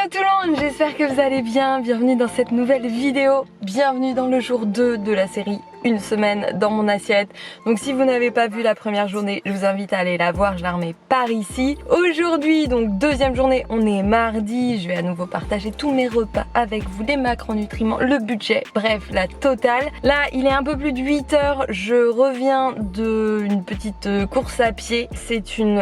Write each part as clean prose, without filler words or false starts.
Hello tout le monde, j'espère que vous allez bien, bienvenue dans cette nouvelle vidéo, bienvenue dans le jour 2 de la série Une semaine dans mon assiette. Donc si vous n'avez pas vu la première journée, je vous invite à aller la voir, je la remets par ici. Aujourd'hui, donc deuxième journée, on est mardi, je vais à nouveau partager tous mes repas avec vous, les macronutriments, le budget, bref, la totale. Là, il est un peu plus de 8 heures, je reviens d'une petite course à pied. C'est une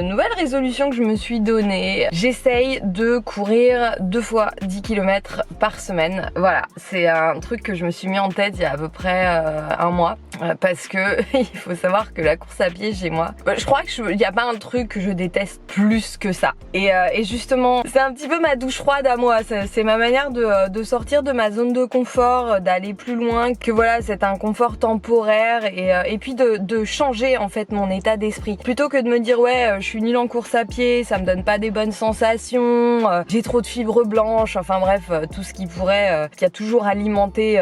nouvelle résolution que je me suis donnée. J'essaye de courir 2 fois 10 km par semaine. Voilà, c'est un truc que je me suis mis en tête il y a à peu près un mois, parce que il faut savoir que la course à pied chez moi, je crois qu'il n'y a pas un truc que je déteste plus que ça. Et justement, c'est un petit peu ma douche froide à moi, c'est ma manière de sortir de ma zone de confort, d'aller plus loin, que voilà, c'est un confort temporaire et puis de changer en fait mon état d'esprit. Plutôt que de me dire ouais, je suis nulle en course à pied, ça me donne pas des bonnes sensations, j'ai trop de fibres blanches, enfin bref, tout ce qui pourrait, qui a toujours alimenté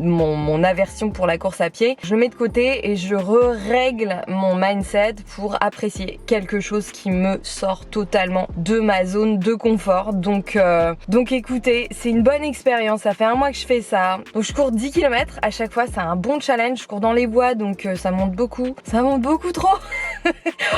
mon aversion pour la course à pied, je le mets de côté et je règle mon mindset pour apprécier quelque chose qui me sort totalement de ma zone de confort. Donc écoutez, c'est une bonne expérience, ça fait un mois que je fais ça. Donc je cours 10 km à chaque fois, c'est un bon challenge, je cours dans les bois donc ça monte beaucoup trop.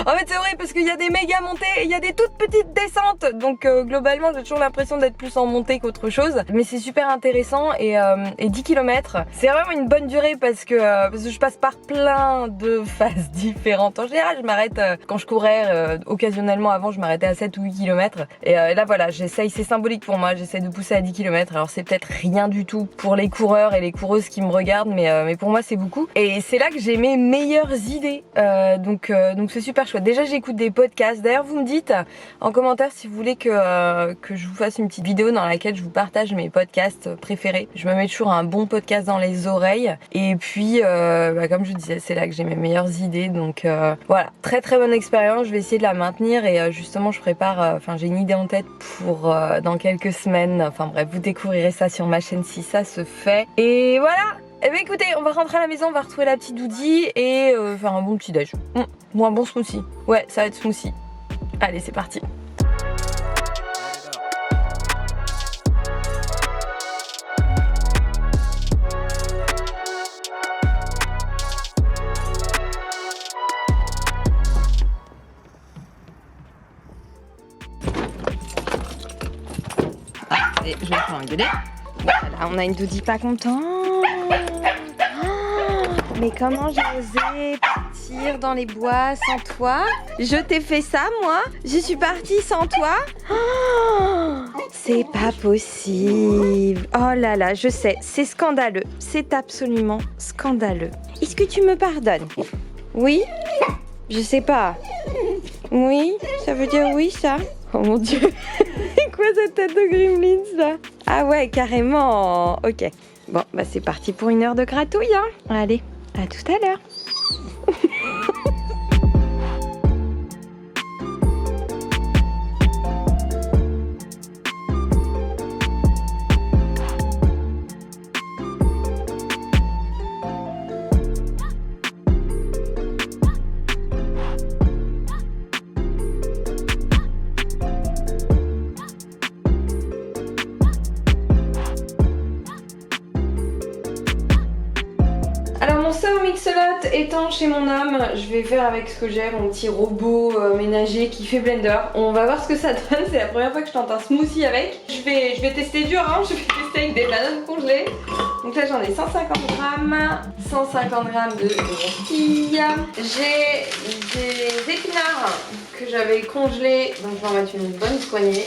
En fait c'est vrai parce qu'il y a des méga montées et il y a des toutes petites descentes, donc globalement j'ai toujours l'impression d'être plus en montée qu'autre chose, mais c'est super intéressant et 10 km c'est vraiment une bonne durée parce que je passe par plein de phases différentes. En général je m'arrête quand je courais occasionnellement, avant je m'arrêtais à 7 ou 8 km et là voilà, j'essaye, c'est symbolique pour moi, j'essaye de pousser à 10 km. Alors c'est peut-être rien du tout pour les coureurs et les coureuses qui me regardent, mais pour moi c'est beaucoup et c'est là que j'ai mes meilleures idées, donc c'est super chouette. Déjà j'écoute des podcasts, d'ailleurs vous me dites en commentaire si vous voulez que je vous fasse une petite vidéo dans laquelle je vous partage mes podcasts préférés. Je me mets toujours un bon podcast dans les oreilles et puis comme je vous disais, c'est là que j'ai mes meilleures idées, donc voilà, très bonne expérience, je vais essayer de la maintenir et justement je prépare, j'ai une idée en tête pour dans quelques semaines, enfin bref, vous découvrirez ça sur ma chaîne si ça se fait. Et voilà. Eh bien écoutez, on va rentrer à la maison, on va retrouver la petite Doudi et faire un bon petit déj. Ou un bon smoothie. Ouais, ça va être smoothie. Allez, c'est parti. Et je vais pas engueuler. Voilà, on a une Doudi pas content. Mais comment j'ai osé partir dans les bois sans toi? Je t'ai fait ça, moi? Je suis partie sans toi? C'est pas possible. Oh là là, je sais, c'est scandaleux. C'est absolument scandaleux. Est-ce que tu me pardonnes? Oui? Je sais pas. Oui? Ça veut dire oui, ça? Oh mon Dieu. C'est quoi cette tête de gremlin, ça? Ah ouais, carrément. Ok. Bon, bah c'est parti pour une heure de gratouille, hein. Allez, à tout à l'heure. Mixolote étant chez mon homme, je vais faire avec ce que j'ai, mon petit robot ménager qui fait blender. On va voir ce que ça donne, c'est la première fois que je tente un smoothie avec. Je vais tester dur, hein. Je vais tester avec des bananes congelées. Donc là j'en ai 150 grammes, 150 grammes de rostilles. J'ai des épinards que j'avais congelés, donc je vais en mettre une bonne poignée.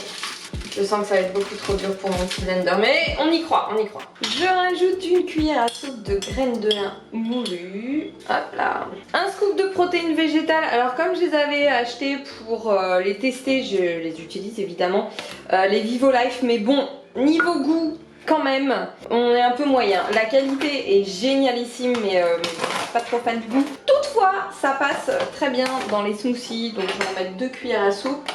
Je sens que ça va être beaucoup trop dur pour mon petit blender, mais on y croit, on y croit. Je rajoute une cuillère à soupe de graines de lin moulues. Hop là. Un scoop de protéines végétales. Alors comme je les avais achetées pour les tester, je les utilise évidemment. Les Vivo Life, mais bon, niveau goût, quand même, on est un peu moyen. La qualité est génialissime, mais pas trop fan du goût. Toutefois, ça passe très bien dans les smoothies, donc je vais en mettre 2 cuillères à soupe.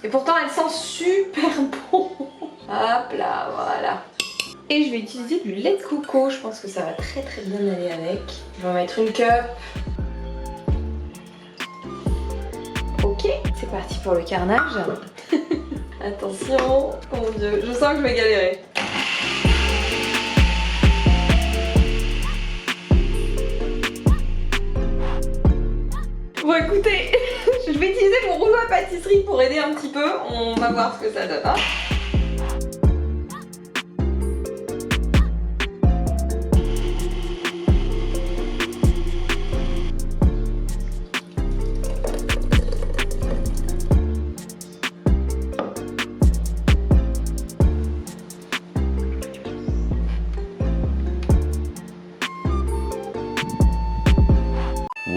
Et pourtant elle sent super bon. Hop là, voilà. Et je vais utiliser du lait de coco, je pense que ça va très bien aller avec. Je vais en mettre une cup. Ok, c'est parti pour le carnage. Attention, oh mon dieu, je sens que je vais galérer. Bon écoutez, je vais utiliser mon rouleau à pâtisserie pour aider un petit peu, on va voir ce que ça donne. Hein.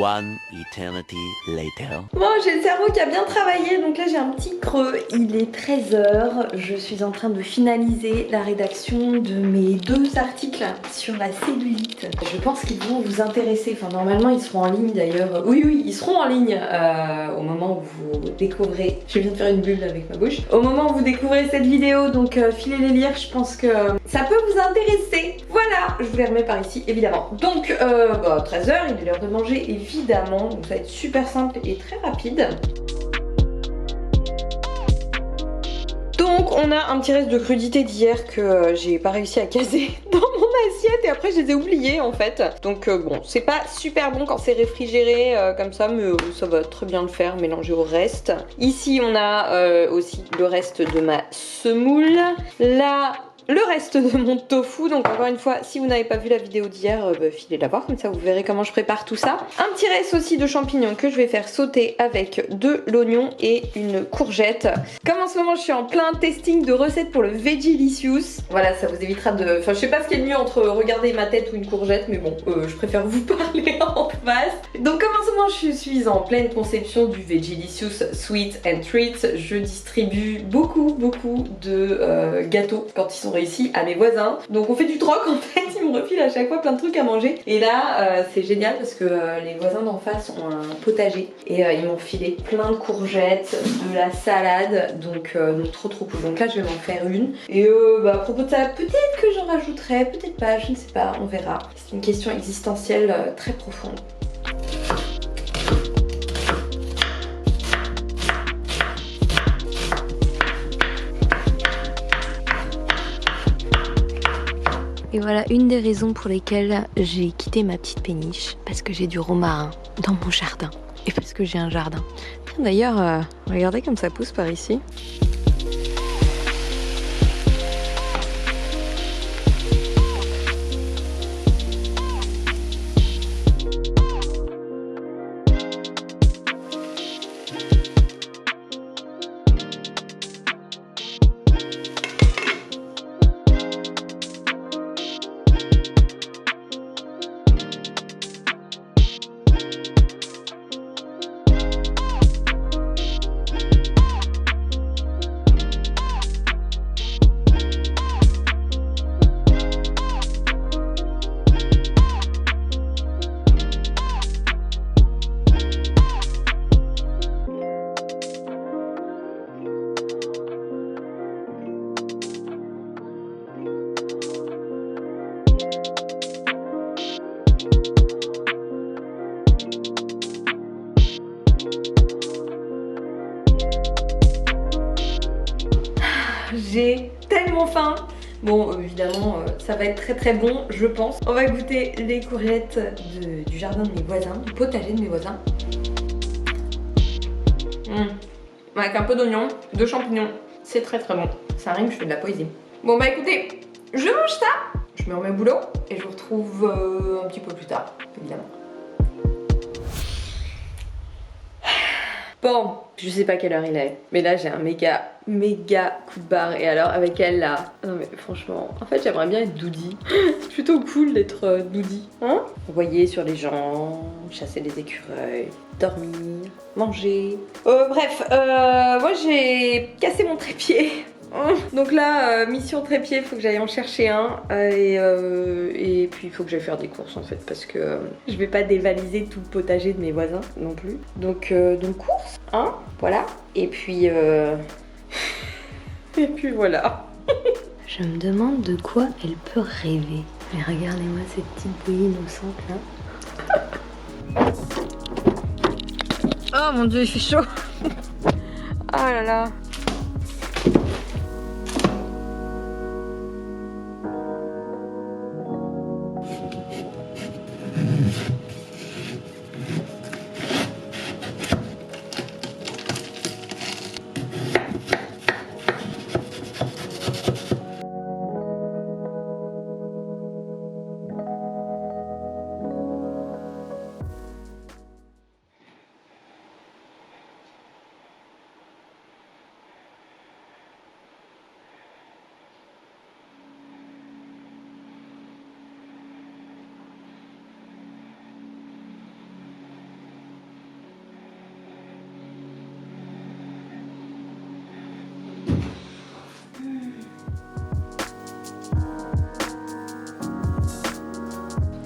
One eternity later. Bon, j'ai le cerveau qui a bien travaillé, donc là j'ai un petit creux. Il est 13h, je suis en train de finaliser la rédaction de mes 2 articles sur la cellulite. Je pense qu'ils vont vous intéresser, enfin normalement ils seront en ligne d'ailleurs. Oui, ils seront en ligne au moment où vous découvrez. Je viens de faire une bulle avec ma bouche. Au moment où vous découvrez cette vidéo, donc filez les lire, je pense que ça peut vous intéresser. Voilà, je vous les remets par ici évidemment. Donc 13h, il est l'heure de manger évidemment, donc ça va être super simple et très rapide. Donc on a un petit reste de crudités d'hier que j'ai pas réussi à caser dans mon assiette et après je les ai oubliés en fait. Donc bon, c'est pas super bon quand c'est réfrigéré comme ça, mais ça va très bien le faire, mélanger au reste. Ici on a aussi le reste de ma semoule. Là, le reste de mon tofu. Donc encore une fois, si vous n'avez pas vu la vidéo d'hier, filez la voir, comme ça vous verrez comment je prépare tout ça. Un petit reste aussi de champignons que je vais faire sauter avec de l'oignon et une courgette. Comme en ce moment je suis en plein testing de recettes pour le Vegelicious, voilà, ça vous évitera de... Enfin je sais pas ce qui est le mieux entre regarder ma tête ou une courgette, mais bon, je préfère vous parler en face. Donc comme en ce moment je suis en pleine conception du Vegelicious Sweet and Treats, je distribue beaucoup de gâteaux quand ils sont réussi à mes voisins. Donc on fait du troc en fait, ils me refilent à chaque fois plein de trucs à manger. Et là c'est génial parce que les voisins d'en face ont un potager et ils m'ont filé plein de courgettes, de la salade, donc trop cool. Donc là je vais m'en faire une. Et à propos de ça, peut-être que j'en rajouterai, peut-être pas, je ne sais pas, on verra. C'est une question existentielle très profonde. Et voilà une des raisons pour lesquelles j'ai quitté ma petite péniche, parce que j'ai du romarin dans mon jardin et parce que j'ai un jardin. D'ailleurs, regardez comme ça pousse par ici. J'ai tellement faim. Bon, évidemment, ça va être très bon, je pense. On va goûter les courgettes du jardin de mes voisins, du potager de mes voisins. Avec un peu d'oignon, de champignons. C'est très bon. Ça rime, je fais de la poésie. Bon bah écoutez, je mange ça, je me remets au boulot et je vous retrouve un petit peu plus tard, évidemment. Bon, je sais pas quelle heure il est, mais là j'ai un méga coup de barre. Et alors avec elle là, non mais franchement, en fait j'aimerais bien être doudi. C'est plutôt cool d'être doudi, hein? Envoyer sur les gens, chasser les écureuils, dormir, manger. Bref, moi j'ai cassé mon trépied. Donc là, mission trépied, faut que j'aille en chercher un et puis il faut que j'aille faire des courses en fait parce que je vais pas dévaliser tout le potager de mes voisins non plus. Donc courses, hein, voilà. Et puis voilà. Je me demande de quoi elle peut rêver. Mais regardez-moi cette petite bouillie innocente là. Oh mon dieu, il fait chaud. Oh là là.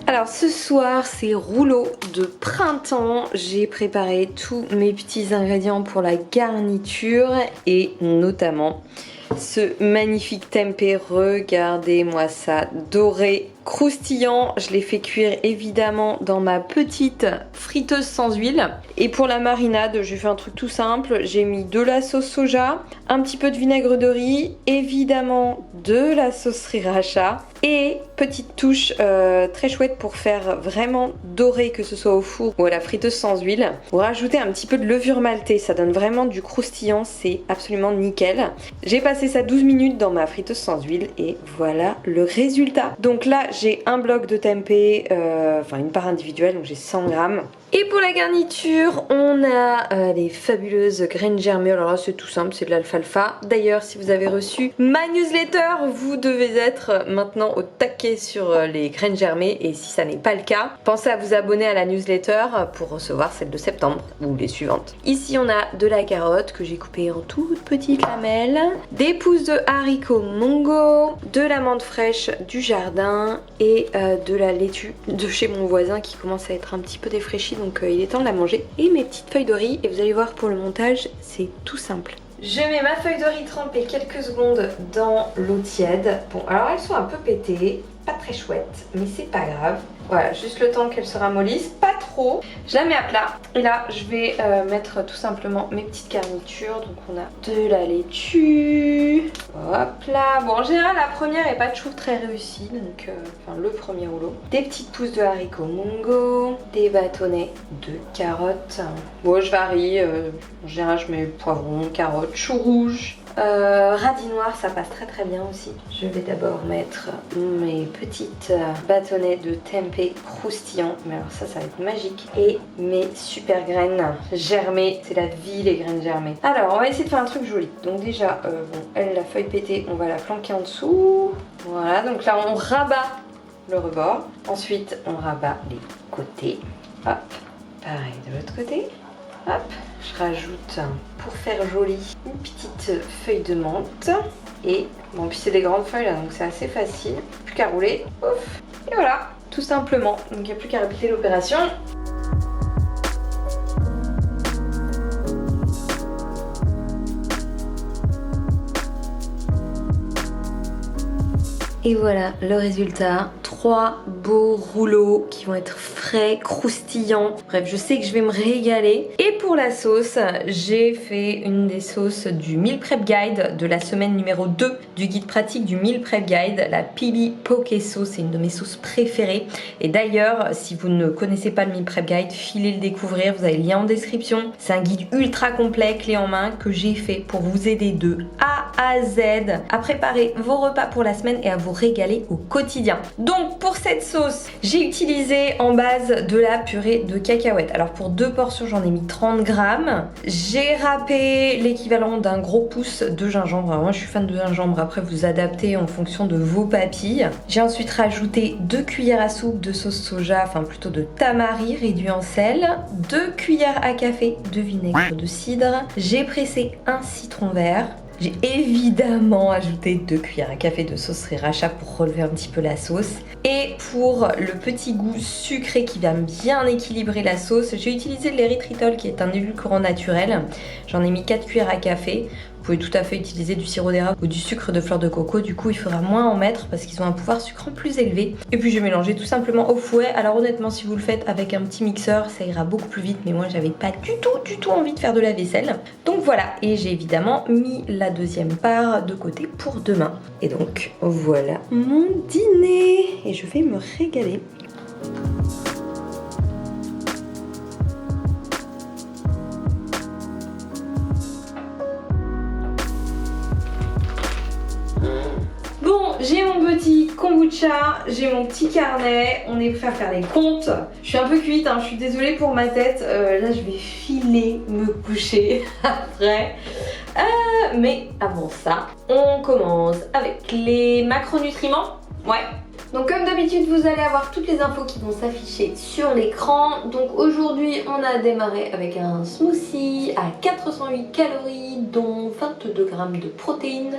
Alors ce soir c'est rouleau de printemps, j'ai préparé tous mes petits ingrédients pour la garniture et notamment ce magnifique tempeh, regardez-moi ça, doré, croustillant. Je l'ai fait cuire évidemment dans ma petite friteuse sans huile. Et pour la marinade, j'ai fait un truc tout simple, j'ai mis de la sauce soja, un petit peu de vinaigre de riz, évidemment de la sauce sriracha et petite touche très chouette pour faire vraiment doré, que ce soit au four ou à la friteuse sans huile. Vous rajoutez un petit peu de levure maltée, ça donne vraiment du croustillant, c'est absolument nickel. J'ai passé ça 12 minutes dans ma friteuse sans huile et voilà le résultat. Donc là j'ai un bloc de tempeh, enfin une part individuelle, donc j'ai 100 grammes. Et pour la garniture, on a les fabuleuses graines germées. Alors là c'est tout simple, c'est de l'alfalfa. D'ailleurs si vous avez reçu ma newsletter, vous devez être maintenant au taquet sur les graines germées. Et si ça n'est pas le cas, pensez à vous abonner à la newsletter pour recevoir celle de septembre ou les suivantes. Ici on a de la carotte que j'ai coupée en toutes petites lamelles, des pousses de haricots mongo, de la menthe fraîche du jardin et de la laitue de chez mon voisin qui commence à être un petit peu défraîchie, donc il est temps de la manger. Et mes petites feuilles de riz, et vous allez voir pour le montage c'est tout simple. Je mets ma feuille de riz trempée quelques secondes dans l'eau tiède. Bon alors elles sont un peu pétées, pas très chouettes, mais c'est pas grave. Voilà, juste le temps qu'elles se ramollissent, pas trop. Je la mets à plat et là je vais mettre tout simplement mes petites garnitures. Donc on a de la laitue, hop là. Bon en général la première est pas toujours très réussie, donc enfin le premier rouleau. Des petites pousses de haricots mongo, des bâtonnets de carottes. Bon je varie, en général je mets poivron, carottes, chou rouge. Radis noir ça passe très bien aussi. Je vais d'abord mettre mes petites bâtonnets de tempeh croustillants, mais alors ça va être magique, et mes super graines germées. C'est la vie les graines germées. Alors on va essayer de faire un truc joli. Donc déjà bon, elle, la feuille pétée, on va la planquer en dessous. Voilà, donc là on rabat le rebord, ensuite on rabat les côtés, hop, pareil de l'autre côté. Hop, je rajoute pour faire joli une petite feuille de menthe. Et bon, puis c'est des grandes feuilles là, donc c'est assez facile. Plus qu'à rouler, ouf, et voilà, tout simplement. Donc il n'y a plus qu'à répéter l'opération. Et voilà le résultat. 3 beaux rouleaux qui vont être frais, croustillants. Bref, je sais que je vais me régaler. Et pour la sauce, j'ai fait une des sauces du Meal Prep Guide de la semaine numéro 2 du guide pratique du Meal Prep Guide. La Pili Poké Sauce, c'est une de mes sauces préférées. Et d'ailleurs, si vous ne connaissez pas le Meal Prep Guide, filez le découvrir. Vous avez le lien en description. C'est un guide ultra complet, clé en main, que j'ai fait pour vous aider de A à Z à préparer vos repas pour la semaine et à vous régaler au quotidien. Donc pour cette sauce, j'ai utilisé en base de la purée de cacahuètes. Alors pour 2 portions, j'en ai mis 30 grammes. J'ai râpé l'équivalent d'un gros pouce de gingembre. Alors moi je suis fan de gingembre, après vous adaptez en fonction de vos papilles. J'ai ensuite rajouté 2 cuillères à soupe de sauce soja, enfin plutôt de tamari réduit en sel, 2 cuillères à café de vinaigre de cidre. J'ai pressé un citron vert. J'ai évidemment ajouté 2 cuillères à café de sauce sriracha pour relever un petit peu la sauce. Et pour le petit goût sucré qui va bien équilibrer la sauce, j'ai utilisé de l'érythritol qui est un édulcorant naturel. J'en ai mis 4 cuillères à café. Vous pouvez tout à fait utiliser du sirop d'érable ou du sucre de fleur de coco. Du coup, il faudra moins en mettre parce qu'ils ont un pouvoir sucrant plus élevé. Et puis, je vais mélanger tout simplement au fouet. Alors honnêtement, si vous le faites avec un petit mixeur, ça ira beaucoup plus vite. Mais moi, j'avais pas du tout envie de faire de la vaisselle. Donc voilà. Et j'ai évidemment mis la deuxième part de côté pour demain. Et donc, voilà mon dîner. Et je vais me régaler. J'ai mon petit kombucha, j'ai mon petit carnet, on est prêt à faire les comptes. Je suis un peu cuite, hein, je suis désolée pour ma tête, là je vais filer me coucher après. Mais avant ça, on commence avec les macronutriments. Ouais. Donc comme d'habitude, vous allez avoir toutes les infos qui vont s'afficher sur l'écran. Donc aujourd'hui, on a démarré avec un smoothie à 408 calories, dont 22 grammes de protéines,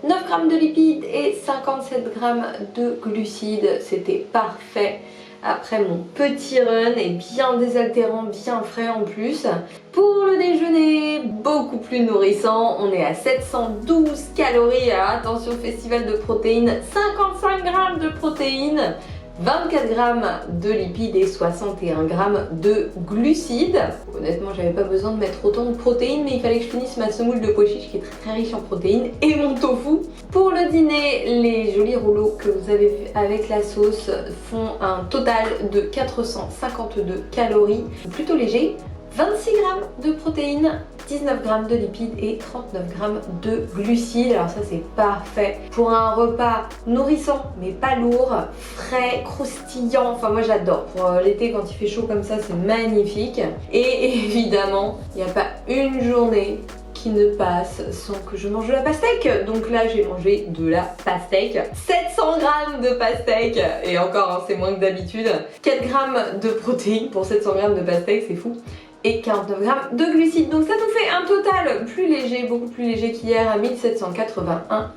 9 grammes de lipides et 57 grammes de glucides. C'était parfait. après mon petit run et bien désaltérant, bien frais en plus. Pour le déjeuner, beaucoup plus nourrissant, on est à 712 calories. Alors attention, festival de protéines, 55 grammes de protéines, 24 grammes de lipides et 61 grammes de glucides. Honnêtement, j'avais pas besoin de mettre autant de protéines, mais il fallait que je finisse ma semoule de pois chiche qui est très riche en protéines et mon tofu. Pour le dîner, les jolis rouleaux que vous avez vus avec la sauce font un total de 452 calories, plutôt léger. 26 grammes de protéines, 19 grammes de lipides et 39 grammes de glucides. Alors ça c'est parfait pour un repas nourrissant mais pas lourd, frais, croustillant. Enfin moi j'adore. Pour l'été quand il fait chaud comme ça c'est magnifique. Et évidemment il n'y a pas une journée qui ne passe sans que je mange de la pastèque. Donc là j'ai mangé de la pastèque, 700 grammes de pastèque, et encore hein, c'est moins que d'habitude, 4 grammes de protéines pour 700 grammes de pastèque, c'est fou, et 49 grammes de glucides. Donc ça nous fait un total plus léger, beaucoup plus léger qu'hier, à 1781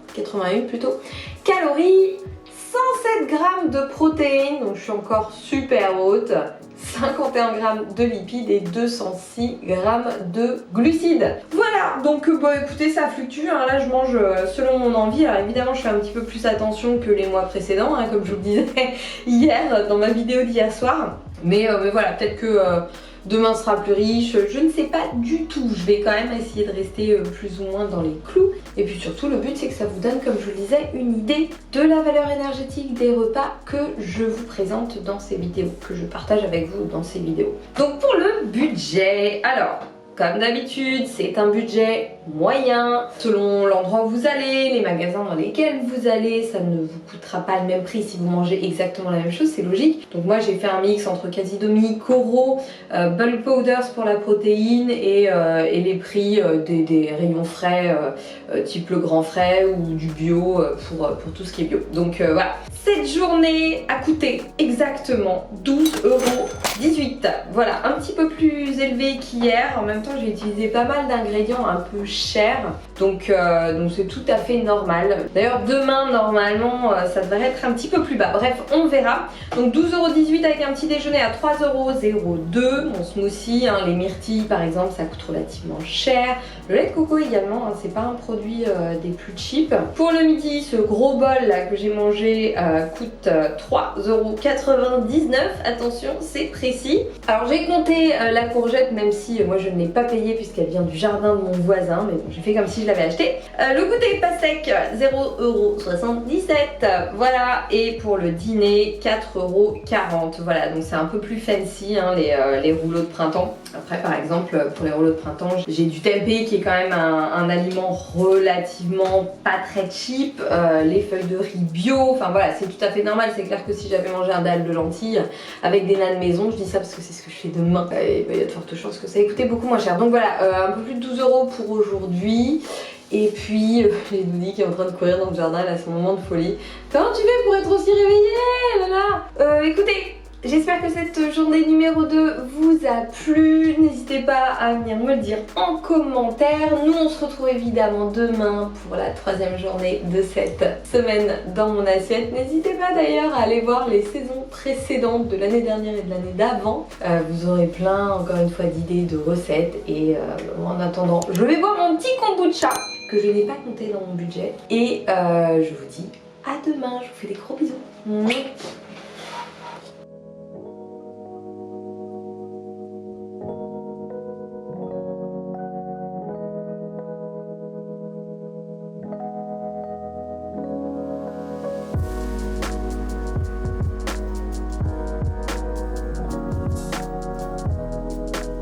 plutôt calories, 107 grammes de protéines, donc je suis encore super haute, 51 grammes de lipides et 206 grammes de glucides. Voilà, donc bon écoutez ça fluctue, hein. Là je mange selon mon envie. Alors évidemment je fais un petit peu plus attention que les mois précédents, hein, comme je vous le disais hier dans ma vidéo d'hier soir. Mais voilà, peut-être que demain sera plus riche, je ne sais pas du tout. Je vais quand même essayer de rester plus ou moins dans les clous. Et puis surtout le but c'est que ça vous donne, comme je vous le disais, une idée de la valeur énergétique des repas que je vous présente dans ces vidéos, que je partage avec vous dans ces vidéos. Donc pour le budget, alors comme d'habitude, c'est un budget moyen. Selon l'endroit où vous allez, les magasins dans lesquels vous allez, ça ne vous coûtera pas le même prix si vous mangez exactement la même chose, c'est logique. Donc moi j'ai fait un mix entre Casidomi, Coro, Bulk Powders pour la protéine et les prix des rayons frais, type le grand frais ou du bio pour tout ce qui est bio. Donc voilà, cette journée a coûté exactement 12,18 €. Voilà, un petit peu plus élevé qu'hier. En même temps j'ai utilisé pas mal d'ingrédients un peu chers, donc c'est tout à fait normal. D'ailleurs demain normalement ça devrait être un petit peu plus bas, bref on verra. Donc 12,18 € avec un petit déjeuner à 3,02 €. Mon smoothie, hein, les myrtilles par exemple, ça coûte relativement cher. Le lait de coco également, hein, c'est pas un produit des plus cheap. Pour le midi, ce gros bol là que j'ai mangé coûte 3,99 €. Attention, c'est précis. Alors j'ai compté la courgette, même si moi je ne l'ai pas payée puisqu'elle vient du jardin de mon voisin, mais bon j'ai fait comme si je l'avais acheté. Le goûter pastèque 0,77 €. Voilà, et pour le dîner 4,40 €. Voilà, donc c'est un peu plus fancy hein, les rouleaux de printemps. Après par exemple pour les rouleaux de printemps j'ai du tempeh qui est quand même un aliment relativement pas très cheap, les feuilles de riz bio, enfin voilà c'est tout à fait normal. C'est clair que si j'avais mangé un dalle de lentilles avec des nanes maison, je dis ça parce que c'est ce que je fais demain, et il y a de fortes chances que ça ait coûté beaucoup moins cher. Donc voilà, un peu plus de 12 € pour aujourd'hui. Et puis j'ai Doudi qui est en train de courir dans le jardin à ce moment de folie. Comment tu fais pour être aussi réveillée là? Écoutez, j'espère que cette journée numéro 2 vous a plu. N'hésitez pas à venir me le dire en commentaire. Nous on se retrouve évidemment demain pour la 3e journée de cette semaine dans mon assiette. N'hésitez pas d'ailleurs à aller voir les saisons précédentes de l'année dernière et de l'année d'avant. Vous aurez plein encore une fois d'idées, de recettes. Et en attendant, je vais boire mon petit kombucha que je n'ai pas compté dans mon budget. Et je vous dis à demain. Je vous fais des gros bisous.